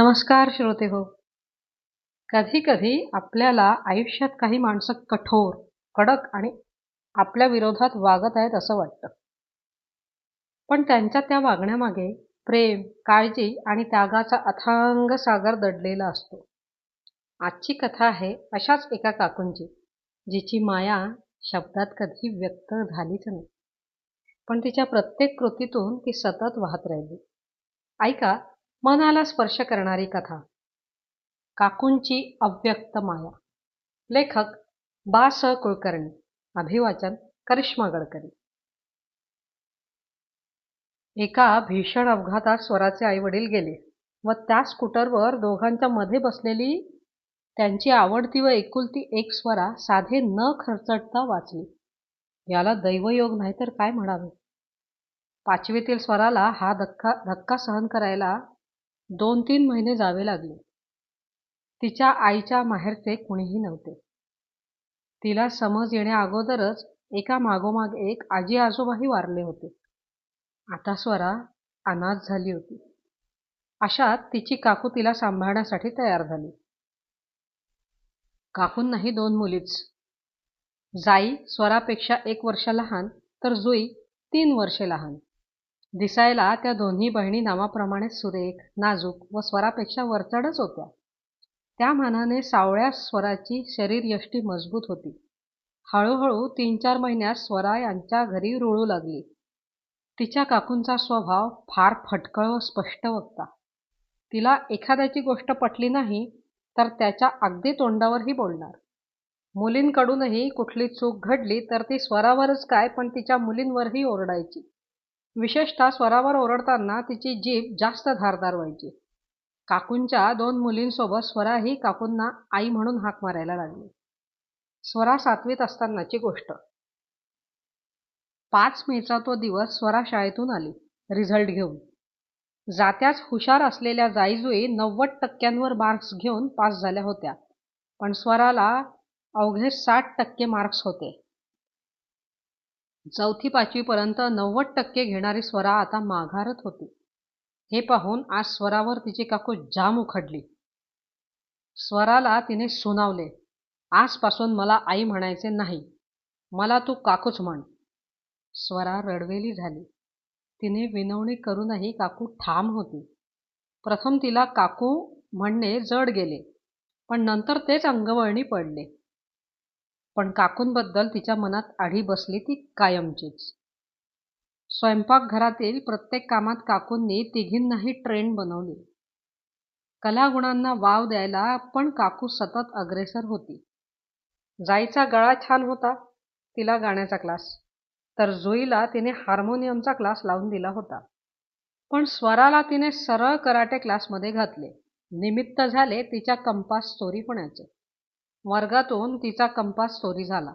नमस्कार श्रोते हो. कधी कधी आपल्याला आयुष्यात काही माणसं कठोर, कडक आणि आपल्या विरोधात वागत आहेत असं वाटतं. पण त्यांच्या त्या वागण्यामागे प्रेम, काळजी आणि त्यागाचा अथांग सागर दडलेला असतो. आजची कथा आहे अशाच एका काकूंची, जिची माया शब्दात कधी व्यक्त झालीच नाही. पण तिच्या प्रत्येक कृतीतून ती सतत वाहत राहिली. ऐका, मनाला स्पर्श करणारी कथा. काकूंची अव्यक्त माया. लेखक बा स कुलकर्णी. अभिवाचन करिश्मा गडकरी. एका भीषण अपघातात स्वराचे आई वडील गेले व त्या स्कूटरवर दोघांच्या मध्ये बसलेली त्यांची आवडती व एकुलती एक स्वरा साधे न खरचटता वाचली. याला दैवयोग नाही तर काय म्हणावे. पाचवीतील स्वराला हा धक्का सहन करायला 2-3 महिने जावे लागले. तिच्या आईच्या माहेरचे कुणीही नव्हते. तिला समज येण्या अगोदरच एका मागोमाग एक आजी आजोबाही वारले होते. आता स्वरा अनाथ झाली होती. अशात तिची काकू तिला सांभाळण्यासाठी तयार झाली. काकूंनाही 2 मुलीच. जाई स्वरापेक्षा 1 वर्ष लहान तर जुई 3 वर्षे लहान. दिसायला त्या दोन्ही बहिणी नावाप्रमाणे सुरेख, नाजूक व स्वरापेक्षा वरचढच होत्या. त्या मानाने सावळ्या स्वराची शरीरयष्टी मजबूत होती. हळूहळू 3-4 महिन्यात स्वरा यांच्या घरी रुळू लागली. तिच्या काकूंचा स्वभाव फार फटकळ व स्पष्ट वक्ता. तिला एखाद्याची गोष्ट पटली नाही तर त्याच्या अगदी तोंडावरही बोलणार. मुलींकडूनही कुठली चूक घडली तर ती स्वरावरच काय पण तिच्या मुलींवरही ओरडायची. विशेषतः स्वरावर ओरडताना तिची जीभ जास्त धारदार व्हायची. काकूंच्या 2 मुलींसोबत स्वरा ही काकूंना आई म्हणून हाक मारायला लागली. स्वरा 7वीत असतानाची गोष्ट. 5 मेचा तो दिवस. स्वरा शाळेतून आली रिझल्ट घेऊन. जात्याच हुशार असलेल्या जाईजुई 90% मार्क्स घेऊन पास झाल्या होत्या. पण स्वराला अवघे 60% मार्क्स होते. 4थी-5वी पर्यंत 90% घेणारी स्वरा आता माघारत होती. हे पाहून आज स्वरावर तिची काकू जाम उखडली. स्वराला तिने सुनावले, आजपासून मला आई म्हणायचे नाही, मला तू काकूच म्हण. स्वरा रडवेली झाली. तिने विनवणी करूनही काकू ठाम होती. प्रथम तिला काकू म्हणणे जड गेले, पण नंतर तेच अंगवळणी पडले. पण काकूंबद्दल तिच्या मनात आढी बसली ती कायमचीच. स्वयंपाकघरातील प्रत्येक कामात काकूंनी तिघींनाही ट्रेंड बनवली. कलागुणांना वाव द्यायला पण काकू सतत अग्रेसर होती. जाईचा गळा छान होता, तिला गाण्याचा क्लास, तर जुईला तिने हार्मोनियमचा क्लास लावून दिला होता. पण स्वराला तिने सरळ कराटे क्लासमध्ये घातले. निमित्त झाले तिच्या कंपास चोरी होण्याचे. वर्गातून तिचा कंपास चोरी झाला.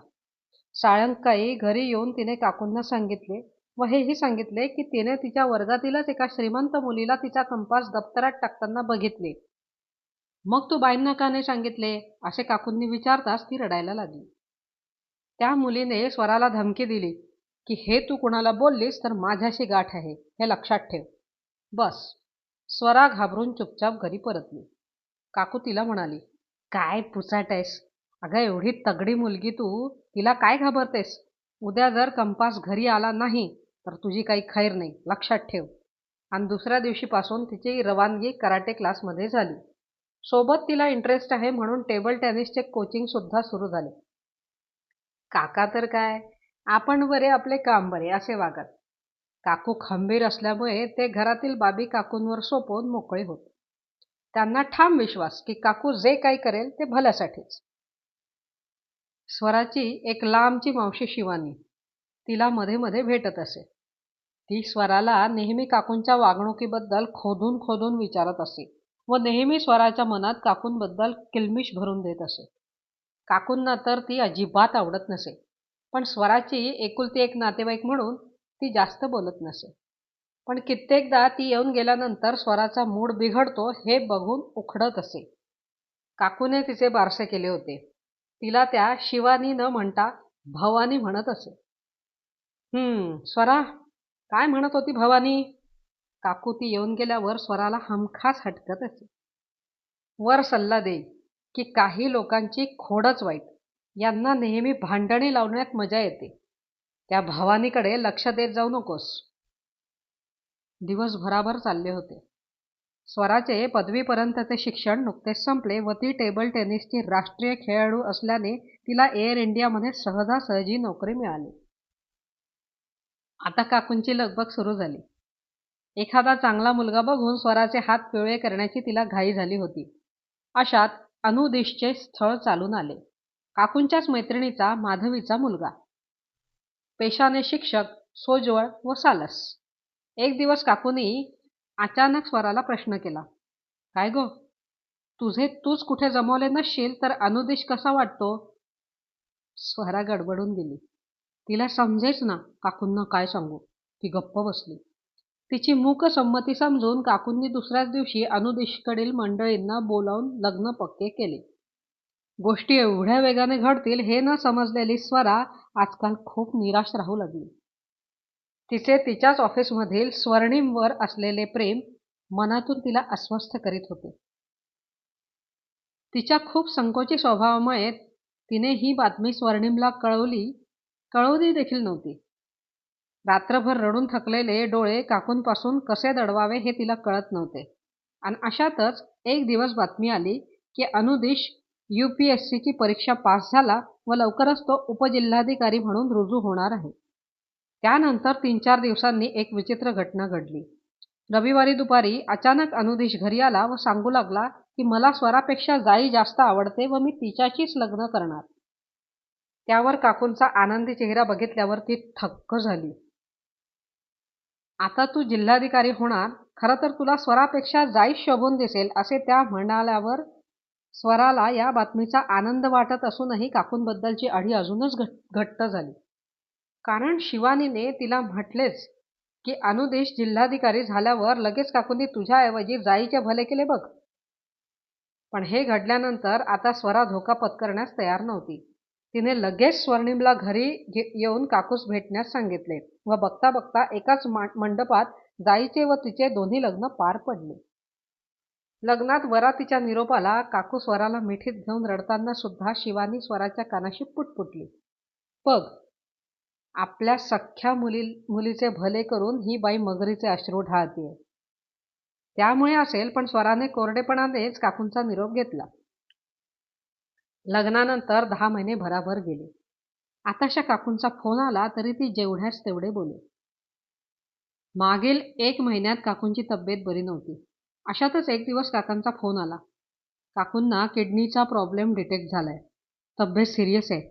सायंकाळी घरी येऊन तिने काकूंना सांगितले व हेही सांगितले की तिने तिच्या वर्गातीलच एका श्रीमंत मुलीला तिचा कंपास दप्तरात टाकताना बघितले. मग तू बाईंना का नाही सांगितले असे काकूंनी विचारताच ती रडायला लागली. त्या मुलीने स्वराला धमकी दिली की हे तू कुणाला बोललीस तर माझ्याशी गाठ आहे, हे लक्षात ठेव. बस. स्वरा घाबरून चुपचाप घरी परतली. काकू तिला म्हणाली, काय पुचाट आहेस अगं, एवढी तगडी मुलगी तू, तिला काय घाबरतेस. उद्या जर कंपास घरी आला नाही तर तुझी काही खैर नाही, लक्षात ठेव. आणि दुसऱ्या दिवशीपासून तिची रवानगी कराटे क्लासमध्ये झाली. सोबत तिला इंटरेस्ट आहे म्हणून टेबल टेनिसचे कोचिंग सुद्धा सुरू झाले. काका तर काय, आपण बरे आपले काम बरे असे वागत. काकू खंबीर असल्यामुळे ते घरातील बाबी काकूंवर सोपवून मोकळे होते. त्यांना ठाम विश्वास की काकू जे काही करेल ते भल्यासाठीच. स्वराची एक लांबची मावशी शिवानी तिला मध्ये मध्ये भेटत असे. ती स्वराला नेहमी काकूंच्या वागणुकीबद्दल खोदून खोदून विचारत असे व नेहमी स्वराच्या मनात काकूंबद्दल किलमिश भरून देत असे. काकूंना तर ती अजिबात आवडत नसे, पण स्वराची एकुलती एक नातेवाईक म्हणून ती जास्त बोलत नसे. पण कित्येकदा ती येऊन गेल्यानंतर स्वराचा मूड बिघडतो हे बघून उखडत असे. काकूने तिचे बारसे केले होते. तिला त्या शिवानी न म्हणता भवानी म्हणत असे. स्वरा, काय म्हणत होती भवानी. काकू ती येऊन गेल्यावर स्वराला हमखास हटकत असे. वर सल्ला देईल की काही लोकांची खोडच वाईट, यांना नेहमी भांडणे लावण्यात मजा येते. त्या भवानीकडे लक्ष देत जाऊ नकोस. दिवस भराभर चालले होते. स्वराचे पदवीपर्यंतचे शिक्षण नुकतेच संपले व ती टेबल टेनिसची राष्ट्रीय खेळाडू असल्याने तिला एअर इंडियामध्ये सहजासहजी नोकरी मिळाली. आता काकूंची लगबग सुरू झाली. एखादा चांगला मुलगा बघून स्वराचे हात पिवळे करण्याची तिला घाई झाली होती. अशात अनुदिशचे स्थळ चालून आले. काकूंच्याच मैत्रिणीचा माधवीचा मुलगा. पेशाने शिक्षक, सोज्वळ व सालस. एक दिवस काकूंनी अचानक स्वराला प्रश्न केला. काय गो, तुझे तूच कुठे जमवले नसशील तर अनुदिश कसा वाटतो? स्वरा गडबडून गेली. तिला समजेच ना काकूंना काय सांगू. ती गप्प बसली. तिची मूक संमती समजून काकूंनी दुसऱ्याच दिवशी अनुदिशकडील मंडळींना बोलावून लग्न पक्के केले. गोष्टी एवढ्या वेगाने घडतील हे न समजलेली स्वरा आजकाल खूप निराश राहू लागली. तिचे तिच्याच ऑफिसमधील स्वर्णिमवर असलेले प्रेम मनातून तिला अस्वस्थ करीत होते. तिच्या खूप संकोची स्वभावामुळे तिने ही बातमी स्वर्णिमला कळवली देखील नव्हती. रात्रभर रडून थकलेले डोळे काकूंपासून कसे दडवावे हे तिला कळत नव्हते. आणि अशातच एक दिवस बातमी आली की अनुदिश UPSCची परीक्षा पास झाला व लवकरच तो उपजिल्हाधिकारी म्हणून रुजू होणार आहे. त्यानंतर 3-4 दिवसांनी एक विचित्र घटना घडली. रविवारी दुपारी अचानक अनुदिश घरी आला व सांगू लागला की मला स्वरापेक्षा जाई जास्त आवडते व मी तिच्याशीच लग्न करणार. त्यावर काकूंचा आनंदी चेहरा बघितल्यावर ती थक्क झाली. आता तू जिल्हाधिकारी होणार, खरं तर तुला स्वरापेक्षा जाईच शोभून दिसेल असे त्या म्हणाल्यावर स्वराला या बातमीचा आनंद वाटत असूनही काकूंबद्दलची अढी अजूनच घट्ट झाली. कारण शिवानीने तिला म्हटलेच की अनुदेश जिल्हाधिकारी झाल्यावर लगेच काकूंनी तुझ्याऐवजी जाईचे भले केले बघ. पण हे घडल्यानंतर आता स्वरा धोका पत्करण्यास तयार नव्हती. तिने लगेच स्वर्णिमला घरी येऊन काकूस भेटण्यास सांगितले व बघता बघता एकाच मंडपात जाईचे व तिचे दोन्ही लग्न पार पडले. लग्नात वरातीच्या निरोपाला काकू स्वराला मिठीत घेऊन रडताना सुद्धा शिवानी स्वराच्या कानाशी पुटपुटली. बघ, आपल्या सख्ख्या मुलीचे भले करून ही बाई मगरीचे अश्रू ढाळतीये. त्यामुळे असेल, पण स्वराने कोरडेपणानेच काकूंचा निरोप घेतला. लग्नानंतर 10 महिने भराभर गेले. आताशा काकूंचा फोन आला तरी ती जेवढ्याच तेवढे बोले. मागील 1 महिन्यात काकूंची तब्येत बरी नव्हती. अशातच एक दिवस काकांचा फोन आला. काकूंना किडनीचा प्रॉब्लेम डिटेक्ट झालाय. तब्येत सिरियस आहे.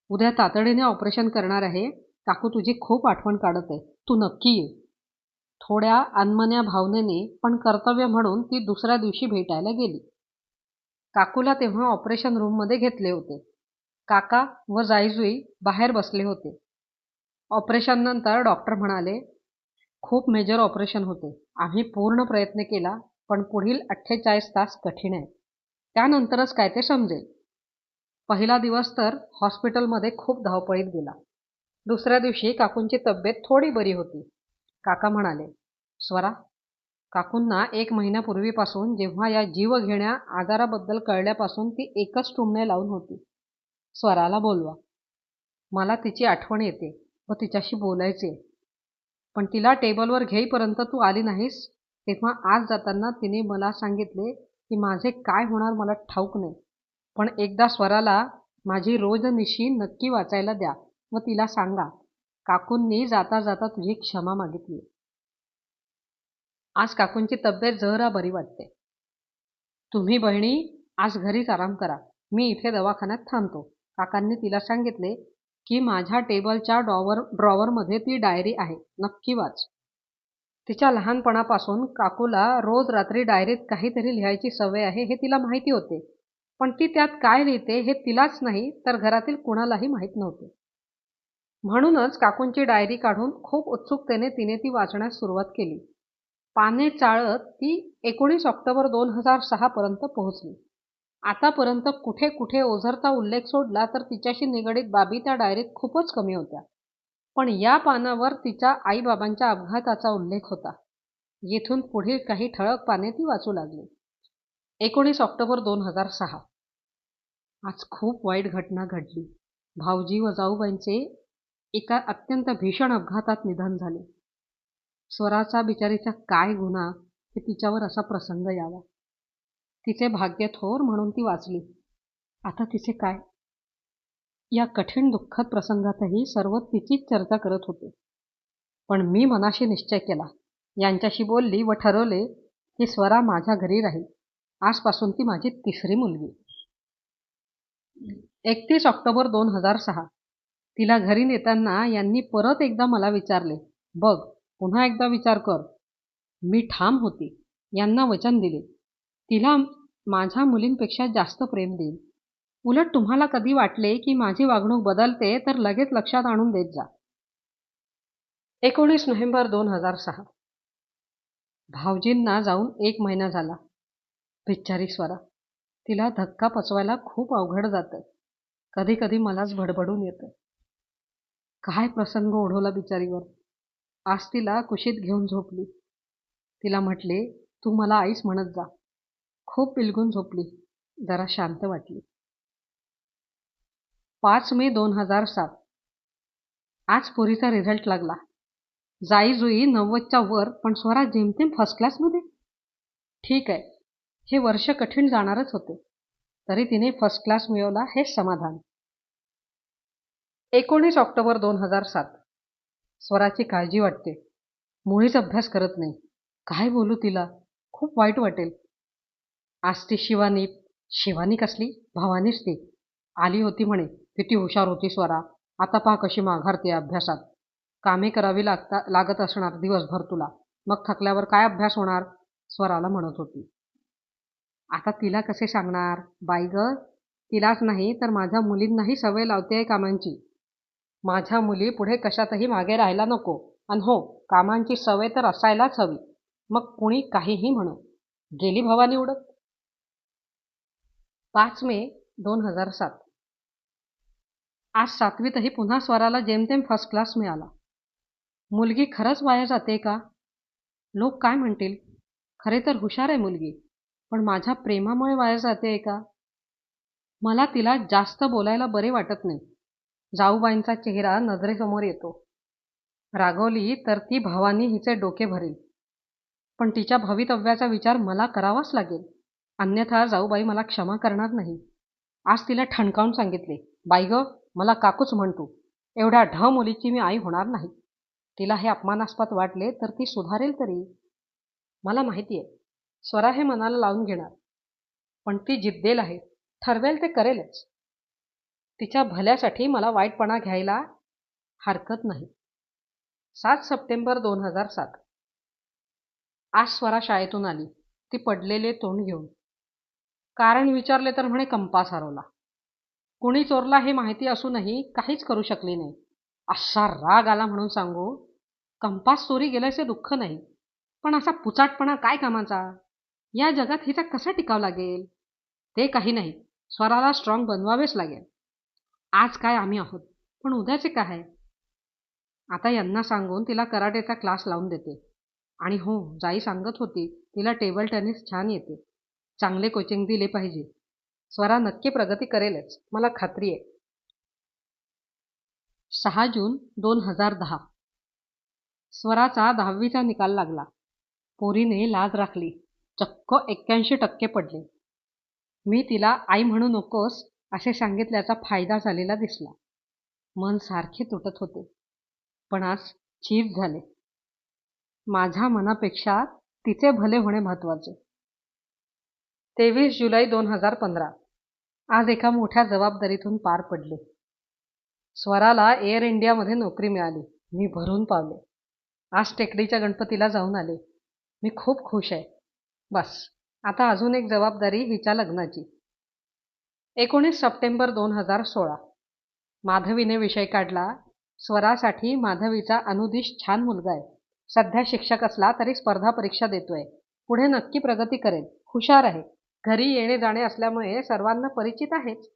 उद्या तातडीने ऑपरेशन करणार आहे. काकू तुझी खूप आठवण काढत आहे. तू नक्की ये. थोड्या अनमन्या भावनेने पण कर्तव्य म्हणून ती दुसऱ्या दिवशी भेटायला गेली. काकूला तेव्हा ऑपरेशन रूममध्ये घेतले होते. काका व जाईजुई बाहेर बसले होते. ऑपरेशन नंतर डॉक्टर म्हणाले, खूप मेजर ऑपरेशन होते. आम्ही पूर्ण प्रयत्न केला, पण पुढील 48 तास कठीण आहे. त्यानंतरच काय ते समजेल. पहिला दिवस तर हॉस्पिटलमध्ये खूप धावपळीत गेला. दुसऱ्या दिवशी काकूंची तब्येत थोडी बरी होती. काका म्हणाले, स्वरा, काकूंना 1 महिन्यापूर्वीपासून जेव्हा या जीवघेण्या आजाराबद्दल कळल्यापासून ती एकच टुमणे लावून होती. स्वराला बोलवा. मला तिची आठवण येते व तिच्याशी बोलायचे. पण तिला टेबलवर घेईपर्यंत तू आली नाहीस. तेव्हा आज जाताना तिने मला सांगितले की माझे काय होणार मला ठाऊक नाही, पण एकदा स्वराला माझी रोजनिशी नक्की वाचायला द्या व तिला सांगा काकूंनी जाता जाता तुझी क्षमा मागितली. आज काकूंची तब्येत जरा बरी वाटते. तुम्ही बहिणी आज घरीच आराम करा. मी इथे दवाखान्यात थांबतो. काकांनी तिला सांगितले की माझ्या टेबलच्या ड्रॉवरमध्ये ती डायरी आहे, नक्की वाच. तिच्या लहानपणापासून काकूला रोज रात्री डायरीत काहीतरी लिहायची सवय आहे हे तिला माहिती होते, पण ती त्यात काय लिहिते हे तिलाच नाही तर घरातील कुणालाही माहीत नव्हते. म्हणूनच काकूंची डायरी काढून खूप उत्सुकतेने तिने ती वाचण्यास सुरुवात केली. पाने चाळत ती 19 ऑक्टोबर 2006 पर्यंत पोहोचली. आतापर्यंत कुठे कुठे ओझरचा उल्लेख सोडला तर तिच्याशी निगडीत बाबी त्या डायरीत खूपच कमी होत्या. पण या पानावर तिच्या आईबाबांच्या अपघाताचा उल्लेख होता. येथून पुढील काही ठळक पाने ती वाचू लागली. 19 ऑक्टोबर 2006. आज खूप वाईट घटना घडली. भाऊजी व जाऊबाईंचे एका अत्यंत भीषण अपघातात निधन झाले. स्वराचा बिचारीचा काय गुन्हा की तिच्यावर असा प्रसंग यावा. तिचे भाग्य थोर म्हणून ती वाचली. आता तिचे काय? या कठीण दुःखद प्रसंगातही सर्व तिचीच चर्चा करत होते. पण मी मनाशी निश्चय केला. यांच्याशी बोलली व ठरवले की स्वरा माझ्या घरी राहील. आजपासून ती माझी तिसरी मुलगी. 31 ऑक्टोबर 2006. तिला घरी नेताना यांनी परत एकदा मला विचारले, बघ पुन्हा एकदा विचार कर. मी ठाम होती. यांना वचन दिले, तिला माझ्या मुलींपेक्षा जास्त प्रेम देईन. उलट तुम्हाला कधी वाटले की माझी वागणूक बदलते तर लगेच लक्षात आणून देत जा. 19 नोव्हेंबर 2006. भाऊजींना जाऊन 1 महिना झाला. बिचारी स्वरा. तिला धक्का पचवायला खूप अवघड जातं. कधी कधी मलाच भडभडून येतं. काय प्रसंग ओढवला बिचारीवर. आज तिला कुशीत घेऊन झोपली. तिला म्हटले, तू मला आईस म्हणत जा. खूप पिलगून झोपली. जरा शांत वाटली. 5 मे 2007. आज पोरीचा रिझल्ट लागला. जाई जुई 90च्या वर, पण स्वरा जेमतेम फर्स्ट क्लासमध्ये. ठीक आहे, हे वर्ष कठीण जाणारच होते, तरी तिने फर्स्ट क्लास मिळवला हेच समाधान. 19 ऑक्टोबर 2007. स्वराची काळजी वाटते. मुळीच अभ्यास करत नाही. काय बोलू तिला? खूप वाईट वाटेल. आज ती शिवानी कसली? भवानीच ती आली होती म्हणे. किती हुशार होती स्वरा. आता पहा कशी माघारते अभ्यासात. कामे करावी लागत असणार दिवसभर तुला. मग थकल्यावर काय अभ्यास होणार? स्वराला म्हणत होती. आता तिला कसे सांगणार? बाई ग, तिलाच नाही तर माझ्या मुलींनाही सवय लावते कामांची. माझ्या मुली पुढे कशातही मागे राहायला नको. आणि हो, कामांची सवय तर असायलाच हवी. मग कुणी काहीही म्हणो. गेली भवानी उडत. 5 मे 2007. आज 7वीतही पुन्हा स्वराला जेमतेम फर्स्ट क्लास मिळाला. मुलगी खरंच वाया जाते का? लोक काय म्हणतील? खरे तर हुशार आहे मुलगी, पण माझ्या प्रेमामुळे वाया जाते का? मला तिला जास्त बोलायला बरे वाटत नाही. जाऊबाईंचा चेहरा नजरेसमोर येतो. रागवली तर ती भवानी हिचे डोके भरेल. पण तिच्या भवितव्याचा विचार मला करावाच लागेल. अन्यथा जाऊबाई मला क्षमा करणार नाही. आज तिला ठणकावून सांगितले, बाई ग, मला काकूच म्हणतो. एवढ्या मुलीची मी आई होणार नाही. तिला हे अपमानास्पद वाटले तर ती सुधारेल तरी. मला माहिती आहे, स्वरा हे मनाला लावून घेणार. पण ती जिद्देल आहे. ठरवेल ते करेलच. तिच्या भल्यासाठी मला वाईटपणा घ्यायला हरकत नाही. 7 सप्टेंबर 2007. आज स्वरा शाळेतून आली. ती पडलेले तोंड घेऊन. कारण विचारले तर म्हणे कंपास हरवला. कुणी चोरला हे माहिती असूनही काहीच करू शकली नाही. असा राग आला म्हणून सांगू. कंपास चोरी गेल्याचे दुःख नाही, पण असा पुचाटपणा काय कामाचा? या जगात हिचा कसा टिकाव लागेल? ते काही नाही, स्वराला स्ट्रॉंग बनवावेच लागेल. आज काय आम्ही आहोत, पण उद्याचे काय? आता यांना सांगून तिला कराटेचा क्लास लावून देते. आणि हो, जाई सांगत होती तिला टेबल टेनिस छान येते. चांगले कोचिंग दिले पाहिजे. स्वरा नक्की प्रगती करेलच, मला खात्री आहे. 6 जून 2010. स्वराचा 10वीचा निकाल लागला. पोरीने लाज राखली. चक्क 81% पडले. मी तिला आई म्हणू नकोस असे सांगितल्याचा फायदा झालेला दिसला. मन सारखे तुटत होते. पण आज चीज झाले. माझ्या मनापेक्षा तिचे भले होणे महत्वाचे. 23 जुलै 2015. आज एका मोठ्या जबाबदारीतून पार पडले. स्वराला एअर इंडियामध्ये नोकरी मिळाली. मी भरून पावले. आज टेकडीच्या गणपतीला जाऊन आले. मी खूप खुश आहे. बस, आता अजून एक जबाबदारी हिच्या लग्नाची. 19 सप्टेंबर 2016. माधवीने विषय काढला. स्वरासाठी माधवीचा अनुदिश छान मुलगा आहे. सध्या शिक्षक असला तरी स्पर्धा परीक्षा देतोय. पुढे नक्की प्रगती करेल. हुशार आहे. घरी येणे जाणे असल्यामुळे सर्वांना परिचित आहेच.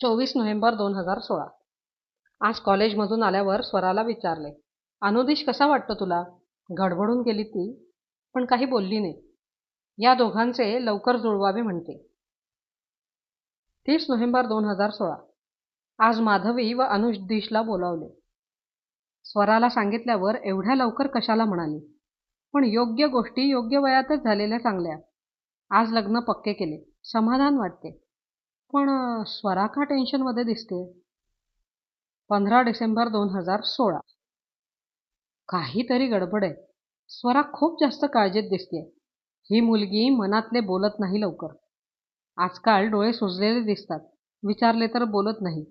24 नोव्हेंबर 2016. आज कॉलेजमधून आल्यावर स्वराला विचारले, अनुदिश कसा वाटतो तुला? गडबडून गेली ती, पण काही बोलली नाही. या दोघांचे लवकर जुळवावे म्हणते. 30 नोव्हेंबर 2016. आज माधवी व अनुदिशला बोलावले. स्वराला सांगितल्यावर एवढ्या लवकर कशाला म्हणाली, पण योग्य गोष्टी योग्य वयातच झालेल्या चांगल्या. आज लग्न पक्के केले, समाधान वाटते. पण स्वरा का टेन्शनमध्ये दिसते. 15 डिसेंबर 2016. काहीतरी गडबड आहे. स्वरा खूप जास्त काळजीत दिसते. ही मुलगी मनातले बोलत नाही लवकर. आजकाल डोळे सुजलेले दिसतात. विचारले तर बोलत नाही.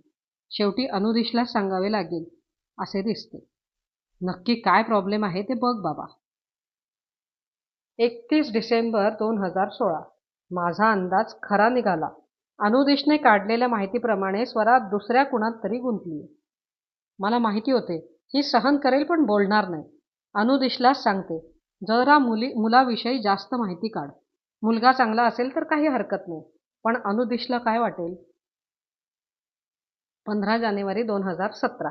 शेवटी अनुदिशलाच सांगावे लागेल असे दिसते. नक्की काय प्रॉब्लेम आहे ते बघ बाबा. 31 डिसेंबर 2016. माझा अंदाज खरा निघाला. अनुदिशने काढलेल्या माहितीप्रमाणे स्वरा दुसऱ्या कुणात तरी गुंतली. मला माहिती होते ही सहन करेल पण बोलणार नाही. अनुदिशलाच सांगते, जरा मुलाविषयी जास्त माहिती काढ. मुलगा चांगला असेल तर काही हरकत नाही, पण अनुदिशला काय वाटेल. 15 जानेवारी 2017.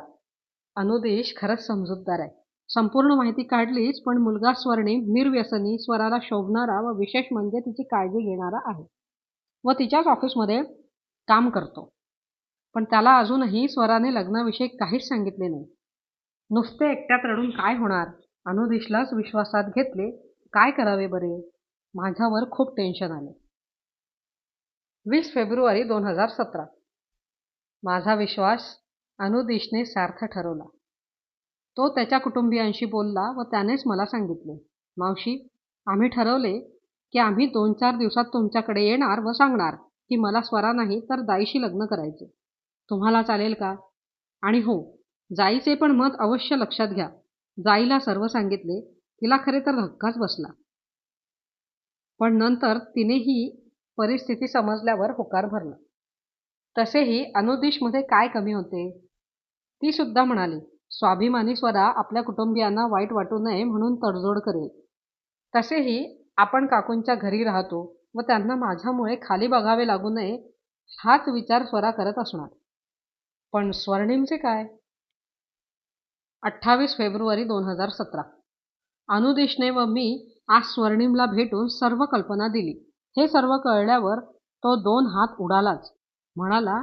अनुदिश खरंच समजूतदार आहे. संपूर्ण माहिती काढलीच, पण मुलगा स्वर्णिम निर्व्यसनी, स्वराला शोभणारा व विशेष म्हणजे तिची काळजी घेणारा आहे व तिच्याच ऑफिसमध्ये काम करतो. पण त्याला अजूनही स्वराने लग्नाविषयी काहीच सांगितले नाही. नुसते एकट्यात रडून काय होणार. अनुदिशलाच विश्वासात घेतले. काय करावे बरे. माझ्यावर खूप टेन्शन आले. 20 फेब्रुवारी 2017. माझा विश्वास अनुदिशने सार्थ ठरवला. तो त्याच्या कुटुंबियांशी बोलला व त्यानेच मला सांगितले, मावशी, आम्ही ठरवले की आम्ही 2-4 दिवसात तुमच्याकडे येणार व सांगणार की मला स्वरा नाही तर जाईशी लग्न करायचे. तुम्हाला चालेल का. आणि हो, जाईचे पण मत अवश्य लक्षात घ्या. जाईला सर्व सांगितले. तिला खरे तर धक्काच बसला, पण नंतर तिनेही परिस्थिती समजल्यावर होकार भरला. तसेही अनुदिशमध्ये काय कमी होते. ती सुद्धा म्हणाली, स्वाभिमानी स्वरा आपल्या कुटुंबियांना वाईट वाटू नये म्हणून तडजोड करेल. तसेही आपण काकूंच्या घरी राहतो व त्यांना माझ्यामुळे खाली बघावे लागू नये हाच विचार स्वरा करत असणार. पण स्वर्णिमचे काय. 28 फेब्रुवारी 2017. अनुदिशने व मी आज स्वर्णिमला भेटून सर्व कल्पना दिली. हे सर्व कळल्यावर तो 2 हात उडालाच. म्हणाला,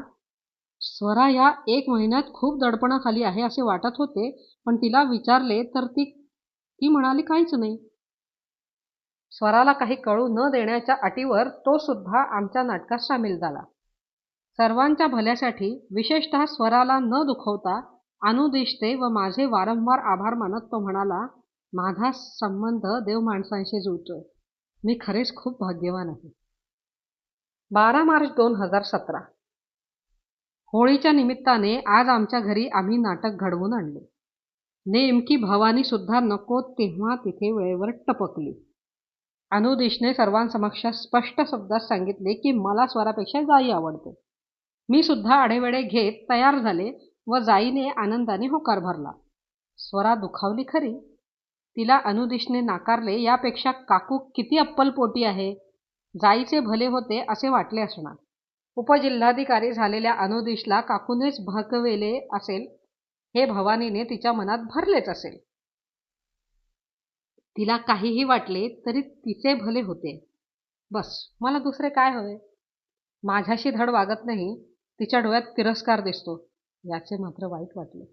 स्वरा या 1 महिन्यात खूप दडपणाखाली आहे असे वाटत होते, पण तिला विचारले तर ती म्हणाली काहीच नाही. स्वराला काही कळू न देण्याच्या अटीवर तो सुद्धा आमच्या नाटकात सामील झाला. सर्वांच्या भल्यासाठी, विशेषतः स्वराला न दुखवता अनुदिशचे व माझे वारंवार आभार मानत तो म्हणाला, माझा संबंध देव माणसांशी जुळतोय. मी खरेच खूप भाग्यवान आहे. 12 मार्च 2017. होळीच्या निमित्ताने आज आमच्या घरी आम्ही नाटक घडवून आणले. नेमकी भवानी सुद्धा नको तेव्हा तिथे वेळेवर टपकली. अनुदिशने सर्वांसमक्ष स्पष्ट शब्दात सांगितले की मला स्वरापेक्षा जाई आवडते. मी सुद्धा आढेवेढे घेत तयार झाले व जाईने आनंदाने होकार भरला. स्वरा दुखावली खरी. तिला अनुदिशने नाकारले यापेक्षा काकू किती अप्पलपोटी आहे. जाईचे भले होते असे वाटले असणार. उपजिल्हाधिकारी झालेल्या अनुदिशला काकूनेच भडकवेले असेल हे भवानीने तिच्या मनात भरलेच असेल. तिला काहीही वाटले तरी तिचे भले होते. बस, मला दुसरे काय हवे. माझ्याशी धड वागत नाही, तिच्या डोळ्यात तिरस्कार दिसतो, याचे मात्र वाईट वाटले.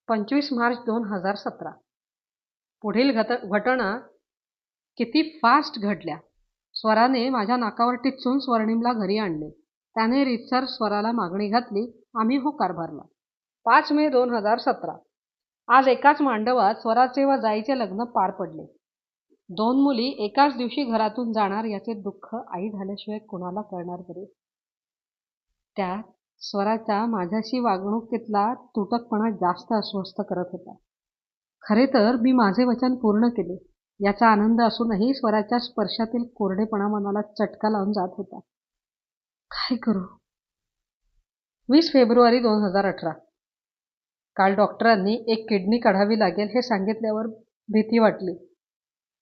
25 मार्च 2017. पुढील घटना किती फास्ट घडल्या. स्वराने माझ्या नाकावर टिचून स्वर्णिमला घरी आणले. त्याने रीतसर स्वराला मागणी घातली. आम्ही होकार भरला. 5 मे 2017. आज एकाच मांडवात स्वराचे व जाईचे लग्न पार पडले. 2 मुली एकाच दिवशी घरातून जाणार याचे दुःख आई झाल्याशिवाय कोणाला कळणार बरे. त्यात स्वराच्या माझ्याशी वागणुकीतला तुटकपणा जास्त अस्वस्थ करत होता. खरे तर मी माझे वचन पूर्ण केले याचा आनंद असूनही स्वराच्या स्पर्शातील कोरडेपणा मनाला चटका लावून जात होता. काय करू. 20 फेब्रुवारी 2018. काल डॉक्टरांनी एक किडनी काढावी लागेल हे सांगितल्यावर भीती वाटली.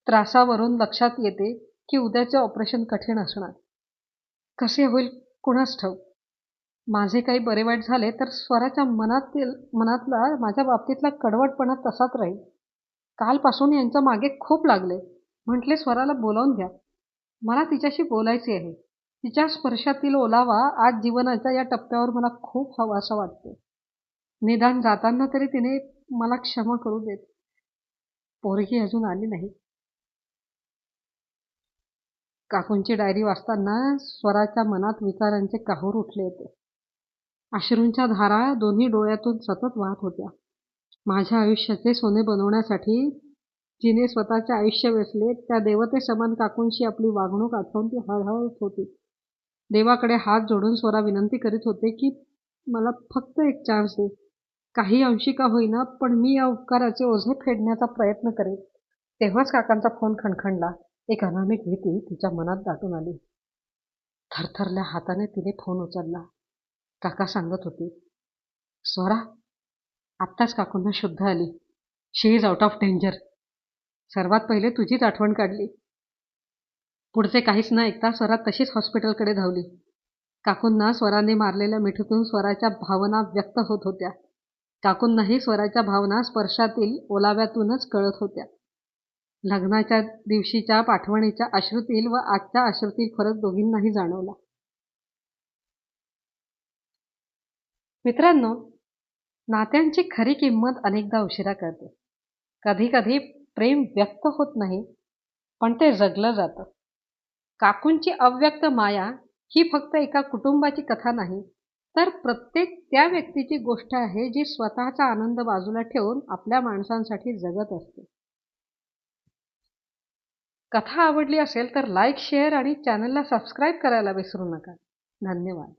त्रासावरून लक्षात येते की उद्याचे ऑपरेशन कठीण असणार. कसे होईल कुणास ठाऊक. माझे काही बरे वाईट झाले तर स्वराच्या मनातला माझ्या बाबतीतला कडवटपणा तसाच राहील. कालपासून यांच्या मागे खूप लागले. म्हटले, स्वराला बोलावून घ्या. मला तिच्याशी बोलायचे आहे. तिच्या स्पर्शातील ओलावा आज जीवनाच्या या टप्प्यावर मला खूप हवासा वाटतो. निदान जाताना तरी तिने मला क्षमा करू देत. पोरगी अजून आली नाही. काकूंची डायरी वाचताना स्वराच्या मनात विचारांचे काहूर उठले होते. अश्रूंच्या धारा दोन्ही डोळ्यातून सतत वाहत होत्या. माझ्या आयुष्याचे सोने बनवण्यासाठी जिने स्वतःचे आयुष्य वेचले, त्या देवतेसमान काकूंशी आपली वागणूक आठवून ती हळहळत होती. देवाकडे हात जोडून स्वरा विनंती करीत होते की मला फक्त एक चान्स दे. काही अंशी का होईना, पण मी या उपकाराचे ओझे फेडण्याचा प्रयत्न करेन. तेव्हाच काकांचा फोन खणखणला. एक अनामिक भीती तिच्या मनात दाटून आली. थरथरल्या हाताने तिने फोन उचलला. काका सांगत होते, स्वरा, आत्ताच काकूंना शुद्ध आली. शी इज आउट ऑफ डेंजर. सर्वात पहिले तुझीच आठवण काढली. पुढचे काहीच न ऐकता स्वरा तशीच हॉस्पिटलकडे धावली. काकूंना स्वराने मारलेल्या मिठीतून स्वराच्या भावना व्यक्त होत होत्या. काकूंनाही स्वराच्या भावना स्पर्शातील ओलाव्यातूनच कळत होत्या. लग्नाच्या दिवशीच्या आठवणीच्या अश्रूतील व आजच्या अश्रूतील फरक दोघींनाही जाणवला. मित्रांनो, नात्यांची खरी किंमत अनेकदा उशिरा कळते. कधी कधी प्रेम व्यक्त होत नाही, पण ते जगलं जातं. काकूंची अव्यक्त माया ही फक्त एका कुटुंबाची कथा नाही, तर प्रत्येक त्या व्यक्तीची गोष्ट आहे जी स्वतःचा आनंद बाजूला ठेवून आपल्या माणसांसाठी जगत असते. कथा आवडली असेल तर लाईक, शेअर आणि चॅनलला सबस्क्राईब करायला विसरू नका. धन्यवाद.